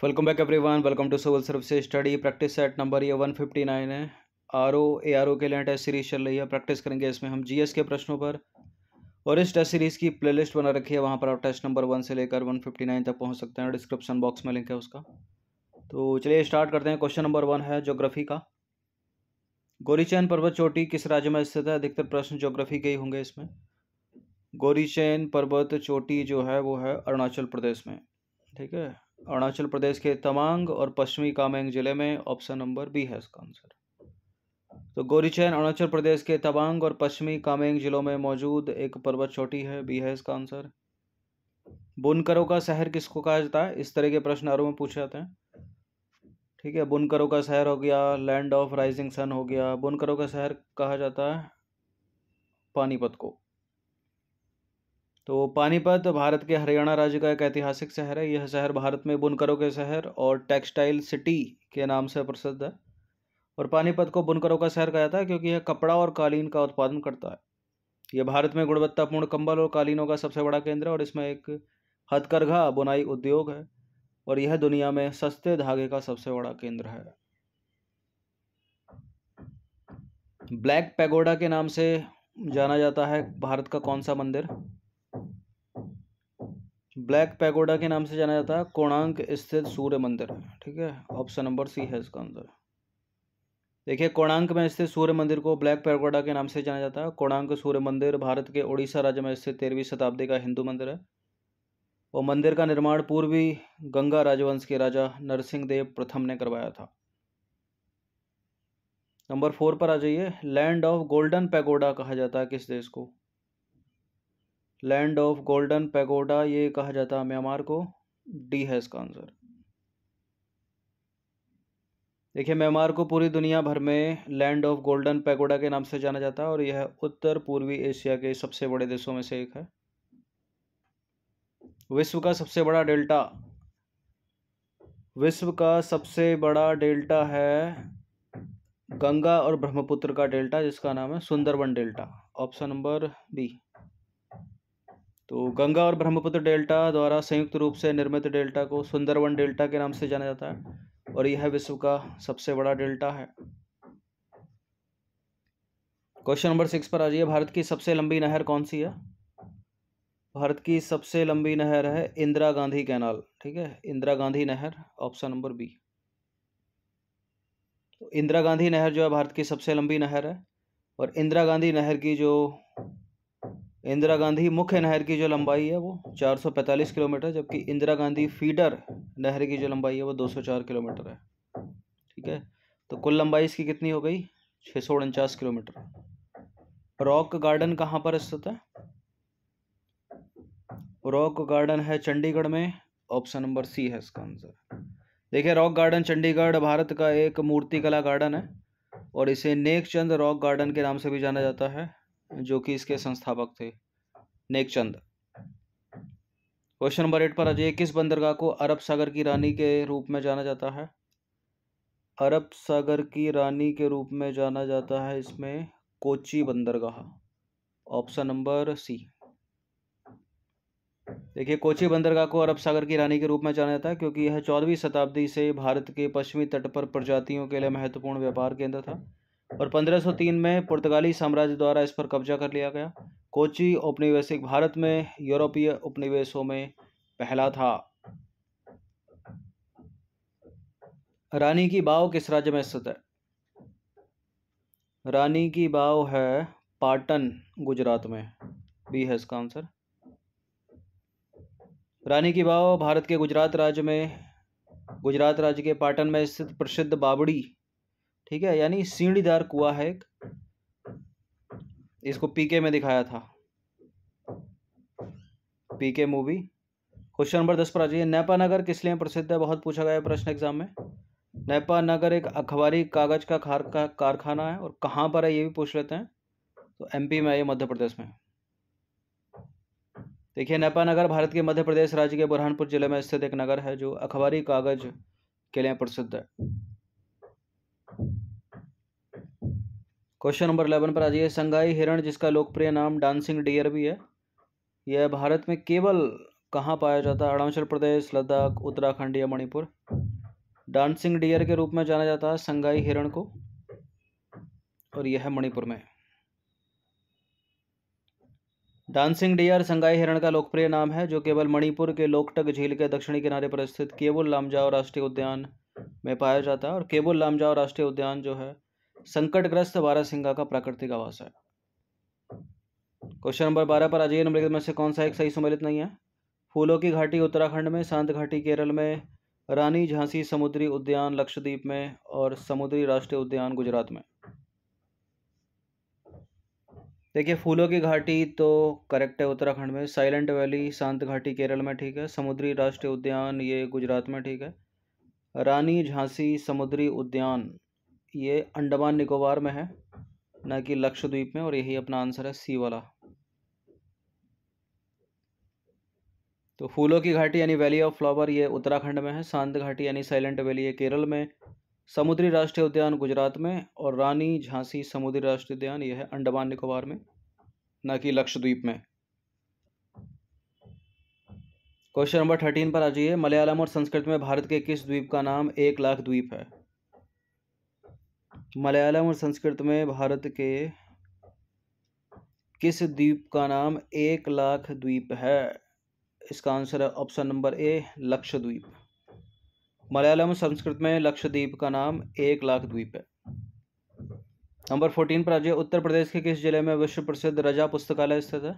Welcome back everyone, welcome to civil services study practice set number ये 159 है। R O के लिए test series चल रही है। प्रैक्टिस करेंगे इसमें हम जीएस के प्रश्नों पर, और इस टेस्ट सीरीज की प्लेलिस्ट बना रखी है, वहाँ पर आप टेस्ट नंबर 1 से लेकर 159 तक पहुँच सकते हैं। डिस्क्रिप्शन बॉक्स में लिंक है उसका। तो चलिए स्टार्ट करते हैं। क्वेश्चन नंबर 1 है ज्योग्राफी का। गोरीचैन पर्वत चोटी किस राज्य में स्थित है? अधिकतर प्रश्न ज्योग्राफी के ही होंगे इसमें। गोरीचैन पर्वत चोटी जो है वो है अरुणाचल प्रदेश में। ठीक है, अरुणाचल प्रदेश के तवांग और पश्चिमी कामेंग जिले में। ऑप्शन नंबर बी है इसका आंसर। तो गोरीचैन अरुणाचल प्रदेश के तवांग और पश्चिमी कामेंग जिलों में मौजूद एक पर्वत चोटी है। बी है इसका आंसर। बुनकरों का शहर किसको कहा जाता है? इस तरह के प्रश्न आरों में पूछे जाते हैं। ठीक है, बुनकरों का शहर हो गया, लैंड ऑफ राइजिंग सन हो गया। बुनकरों का शहर कहा जाता है पानीपत को। तो पानीपत भारत के हरियाणा राज्य का एक ऐतिहासिक शहर है। यह शहर भारत में बुनकरों के शहर और टेक्सटाइल सिटी के नाम से प्रसिद्ध है। और पानीपत को बुनकरों का शहर कहा जाता है क्योंकि यह कपड़ा और कालीन का उत्पादन करता है। यह भारत में गुणवत्तापूर्ण कंबल और कालीनों का सबसे बड़ा केंद्र है, और इसमें एक हथकरघा बुनाई उद्योग है, और यह दुनिया में सस्ते धागे का सबसे बड़ा केंद्र है। ब्लैक पैगोडा के नाम से जाना जाता है भारत का कौन सा मंदिर? ब्लैक पैगोडा के नाम से जाना जाता है कोणार्क स्थित सूर्य मंदिर। ठीक है, ऑप्शन नंबर सी है इसका आंसर। देखिए, कोणार्क में स्थित सूर्य मंदिर को ब्लैक पैगोडा के नाम से जाना जाता है। कोणार्क सूर्य मंदिर भारत के उड़ीसा राज्य में स्थित 13वीं शताब्दी का हिंदू मंदिर है, और मंदिर का निर्माण पूर्वी गंगा राजवंश के राजा नरसिंह देव प्रथम ने करवाया था। नंबर 4 पर आ जाइए। लैंड ऑफ गोल्डन पैगोडा कहा जाता है किस देश को? लैंड ऑफ गोल्डन पैगोडा ये कहा जाता है म्यांमार को। डी है इसका आंसर। देखिए, म्यांमार को पूरी दुनिया भर में लैंड ऑफ गोल्डन पैगोडा के नाम से जाना जाता है, और यह उत्तर पूर्वी एशिया के सबसे बड़े देशों में से एक है। विश्व का सबसे बड़ा डेल्टा, विश्व का सबसे बड़ा डेल्टा है गंगा और ब्रह्मपुत्र का डेल्टा, जिसका नाम है Sundarban delta. Option number B. तो गंगा और ब्रह्मपुत्र डेल्टा द्वारा संयुक्त रूप से निर्मित डेल्टा को सुंदरबन डेल्टा के नाम से जाना जाता है, और यह विश्व का सबसे बड़ा डेल्टा है। क्वेश्चन नंबर 6 पर आ जाइए। भारत की सबसे लंबी नहर कौन सी है? भारत की सबसे लंबी नहर है इंदिरा गांधी कैनाल। ठीक है, इंदिरा गांधी नहर। Option number B. तो इंदिरा गांधी नहर जो है भारत की सबसे लंबी नहर है, और इंदिरा गांधी मुख्य नहर की जो लंबाई है वो 445 किलोमीटर, जबकि इंदिरा गांधी फीडर नहर की जो लंबाई है वो 204 किलोमीटर है। ठीक है, तो कुल लंबाई इसकी कितनी हो गई? 649 किलोमीटर। रॉक गार्डन कहाँ पर स्थित है? रॉक गार्डन है चंडीगढ़ में। ऑप्शन नंबर सी है इसका आंसर। देखिए, रॉक गार्डन चंडीगढ़ भारत का एक मूर्तिकला गार्डन है, और इसे नेकचंद रॉक गार्डन के नाम से भी जाना जाता है, जो कि इसके संस्थापक थे नेकचंद। क्वेश्चन नंबर 8 पर आ जाइए। किस बंदरगाह को अरब सागर की रानी के रूप में जाना जाता है? अरब सागर की रानी के रूप में जाना जाता है इसमें कोची बंदरगाह। Option number C. देखिए, कोची बंदरगाह को अरब सागर की रानी के रूप में जाना जाता है क्योंकि यह 14वीं शताब्दी से भारत के पश्चिमी तट पर प्रजातियों के लिए महत्वपूर्ण व्यापार केंद्र था, और 1503 में पुर्तगाली साम्राज्य द्वारा इस पर कब्जा कर लिया गया। कोची औपनिवेशिक भारत में यूरोपीय उपनिवेशों में पहला था। रानी की बाव किस राज्य में स्थित है? रानी की बाव है पाटन, गुजरात में। बी है इसका आंसर। रानी की बाव भारत के गुजरात राज्य के पाटन में स्थित प्रसिद्ध बावड़ी, ठीक है, यानी सीढ़ीदार कुआं है एक। इसको पीके में दिखाया था, पीके मूवी। क्वेश्चन नंबर 10 पर आ जाइए। नेपा नगर किस लिए प्रसिद्ध है? बहुत पूछा गया प्रश्न एग्जाम में। नेपा नगर एक अखबारी कागज का कारखाना है, और कहाँ पर है ये भी पूछ लेते हैं। तो एमपी में है, ये मध्य प्रदेश में। देखिए, नेपा नगर भारत के मध्य प्रदेश राज्य के बुरहानपुर जिले में स्थित एक नगर है जो अखबारी कागज के लिए प्रसिद्ध है। क्वेश्चन नंबर 11 पर आ जाइए। संगाई हिरण जिसका लोकप्रिय नाम डांसिंग डियर भी है, यह भारत में केवल कहाँ पाया जाता है? अरुणाचल प्रदेश, लद्दाख, उत्तराखंड या मणिपुर। डांसिंग डियर के रूप में जाना जाता है संगाई हिरण को, और यह है मणिपुर में। डांसिंग डियर संगाई हिरण का लोकप्रिय नाम है, जो केवल मणिपुर के लोकटक झील के दक्षिणी किनारे पर स्थित केबुल लामजाओ राष्ट्रीय उद्यान में पाया जाता है। और केबुल लामजाओ राष्ट्रीय उद्यान जो है संकटग्रस्त बारहसिंगा का प्राकृतिक आवास है। क्वेश्चन नंबर 12 पर आ जाइए। निम्नलिखित में से कौन सा एक सही सम्मिलित नहीं है? फूलों की घाटी उत्तराखंड में, शांत घाटी केरल में, रानी झांसी समुद्री उद्यान लक्षद्वीप में और समुद्री राष्ट्रीय उद्यान गुजरात में। देखिए, फूलों की घाटी तो करेक्ट है उत्तराखंड में, साइलेंट वैली शांत घाटी केरल में ठीक है, समुद्री राष्ट्रीय उद्यान ये गुजरात में ठीक है, रानी झांसी समुद्री उद्यान ये अंडमान निकोबार में है, न कि लक्षद्वीप में, और यही अपना आंसर है सी वाला। तो फूलों की घाटी यानी वैली ऑफ फ्लावर ये उत्तराखंड में है, शांत घाटी यानी साइलेंट वैली ये केरल में, समुद्री राष्ट्रीय उद्यान गुजरात में, और रानी झांसी समुद्री राष्ट्रीय उद्यान यह है अंडमान निकोबार में, न कि लक्षद्वीप में। क्वेश्चन नंबर 13 पर आ जाइए। मलयालम और संस्कृत में भारत के किस द्वीप का नाम 1 लाख द्वीप है? मलयालम और संस्कृत में भारत के किस द्वीप का नाम 1 लाख द्वीप है? इसका आंसर है option number A, Lakshadweep. Malayalam और संस्कृत में लक्षद्वीप का नाम 1 लाख द्वीप है। नंबर 14 पर आ जाइए। उत्तर प्रदेश के किस जिले में विश्व प्रसिद्ध रजा पुस्तकालय स्थित है?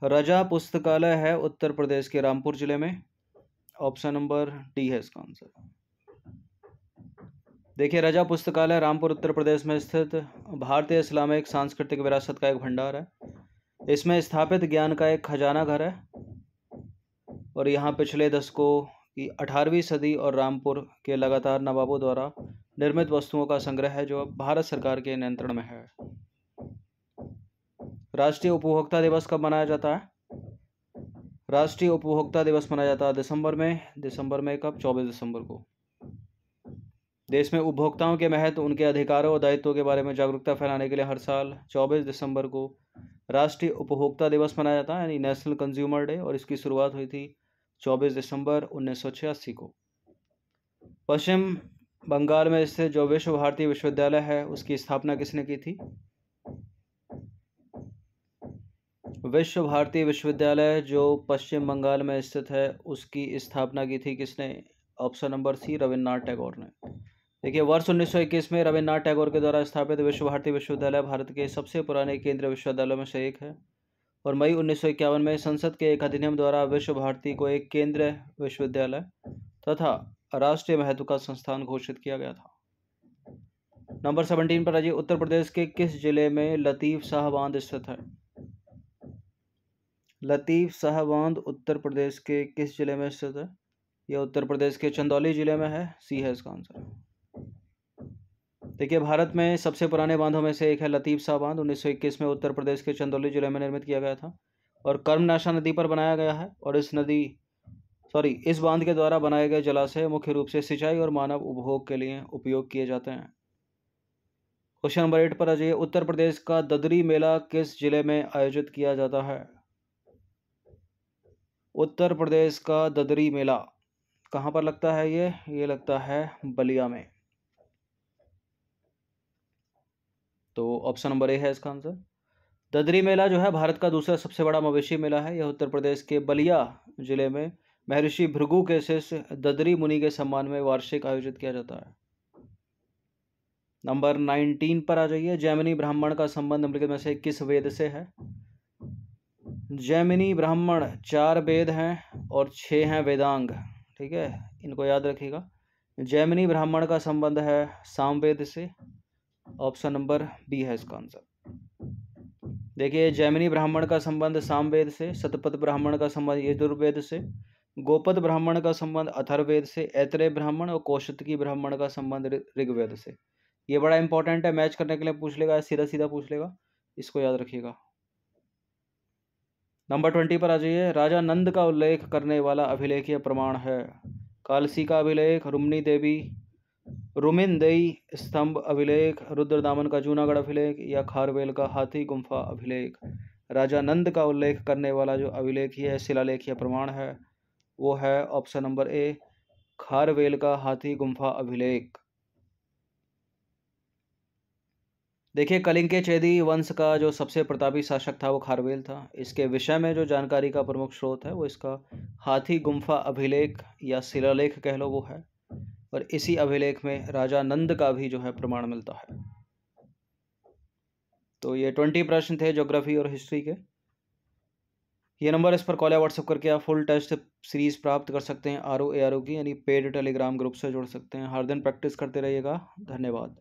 रजा पुस्तकालय है उत्तर प्रदेश के रामपुर जिले में, ऑप्शन नंबर डी है इसका आंसर। देखिए, रजा पुस्तकालय रामपुर उत्तर प्रदेश में स्थित भारतीय इस्लामिक सांस्कृतिक विरासत का एक भंडार है। इसमें स्थापित ज्ञान का एक खजाना घर है, और यहाँ पिछले दशकों की 18वीं सदी और रामपुर के लगातार नवाबों द्वारा निर्मित वस्तुओं का संग्रह है, जो अब भारत सरकार के नियंत्रण में है। राष्ट्रीय उपभोक्ता दिवस कब मनाया जाता है? राष्ट्रीय उपभोक्ता दिवस मनाया जाता है दिसंबर में। दिसंबर में कब? 24 दिसंबर को। देश में उपभोक्ताओं के महत्व, उनके अधिकारों और दायित्वों के बारे में जागरूकता फैलाने के लिए हर साल 24 दिसंबर को राष्ट्रीय उपभोक्ता दिवस मनाया जाता है, यानी नेशनल कंज्यूमर डे, और इसकी शुरुआत हुई थी 24 दिसंबर 1986 को। पश्चिम बंगाल में स्थित जो विश्व भारती विश्वविद्यालय है उसकी स्थापना किसने की थी? विश्व भारती विश्वविद्यालय जो पश्चिम बंगाल में स्थित है उसकी स्थापना की थी किसने? Option number C, Rabindranath Tagore ने। देखिए, वर्ष 1921 में रविन्द्रनाथ टैगोर के द्वारा स्थापित विश्व भारती विश्वविद्यालय भारत के सबसे पुराने केंद्रीय विश्वविद्यालयों में से एक है, और मई 1951 में संसद के एक अधिनियम द्वारा विश्व भारती को एक केंद्रीय विश्वविद्यालय तथा राष्ट्रीय महत्व का संस्थान घोषित किया गया था। नंबर 17 पर आइए। उत्तर प्रदेश के किस जिले में लतीफ शाह बांध स्थित है? लतीफ शाह बांध उत्तर प्रदेश के किस जिले में स्थित है? यह उत्तर प्रदेश के चंदौली जिले में है, सी है इसका आंसर। देखिए, भारत में सबसे पुराने बांधों में से एक है लतीफ शाह बांध। 1921 में उत्तर प्रदेश के चंदौली जिले में निर्मित किया गया था, और कर्मनाशा नदी पर बनाया गया है, और इस बांध के द्वारा बनाए गए जलाशय मुख्य रूप से सिंचाई और मानव उपभोग के लिए उपयोग किए जाते हैं। क्वेश्चन नंबर 8 पर आ जाइए। उत्तर प्रदेश का ददरी मेला किस जिले में आयोजित किया जाता है? उत्तर प्रदेश का ददरी मेला कहाँ पर लगता है? ये लगता है बलिया में। तो ऑप्शन नंबर ए है इसका आंसर। ददरी मेला जो है भारत का दूसरा सबसे बड़ा मवेशी मेला है। यह उत्तर प्रदेश के बलिया जिले में महर्षि भृगु के शिष्य ददरी मुनि के सम्मान में वार्षिक आयोजित किया जाता है। नंबर 19 पर आ जाइए। जैमिनी ब्राह्मण का संबंध निम्नलिखित में से किस वेद से है? जैमिनी ब्राह्मण 4 वेद हैं और 6 हैं वेदांग, ठीक है, इनको याद रखिएगा। जैमिनी ब्राह्मण का संबंध है सामवेद से, ऑप्शन नंबर बी है इसका आंसर। देखिए, जैमिनी ब्राह्मण का संबंध सामवेद से, शतपथ ब्राह्मण का संबंध यजुर्वेद से, गोपद ब्राह्मण का संबंध अथर्ववेद से, ऐतरेय ब्राह्मण और कौशिकी ब्राह्मण का संबंध ऋग्वेद से। ये बड़ा इंपॉर्टेंट है, मैच करने के लिए पूछ लेगा, सीधा सीधा पूछ लेगा, इसको याद रखिएगा। नंबर 20 पर आ जाइए। राजा नंद का उल्लेख करने वाला अभिलेखीय प्रमाण है? कालसी का अभिलेख, रुमनी देवी रुमिनदेई स्तंभ अभिलेख, रुद्रदामन का जूनागढ़ अभिलेख, या खारवेल का हाथी गुम्फा अभिलेख। राजा नंद का उल्लेख करने वाला जो अभिलेख या शिलालेख या प्रमाण है वो है ऑप्शन नंबर ए, खारवेल का हाथी गुम्फा अभिलेख। देखिए, कलिंग के चेदी वंश का जो सबसे प्रतापी शासक था वो खारवेल था। इसके विषय में जो जानकारी का प्रमुख स्रोत है वो इसका हाथी गुम्फा अभिलेख या शिलालेख कह लो वो है, और इसी अभिलेख में राजा नंद का भी जो है प्रमाण मिलता है। तो ये 20 प्रश्न थे ज्योग्राफी और हिस्ट्री के। ये नंबर इस पर कॉल या व्हाट्सएप करके आप फुल टेस्ट सीरीज प्राप्त कर सकते हैं RO ARO की, यानी पेड टेलीग्राम ग्रुप से जुड़ सकते हैं। हर दिन प्रैक्टिस करते रहिएगा। धन्यवाद।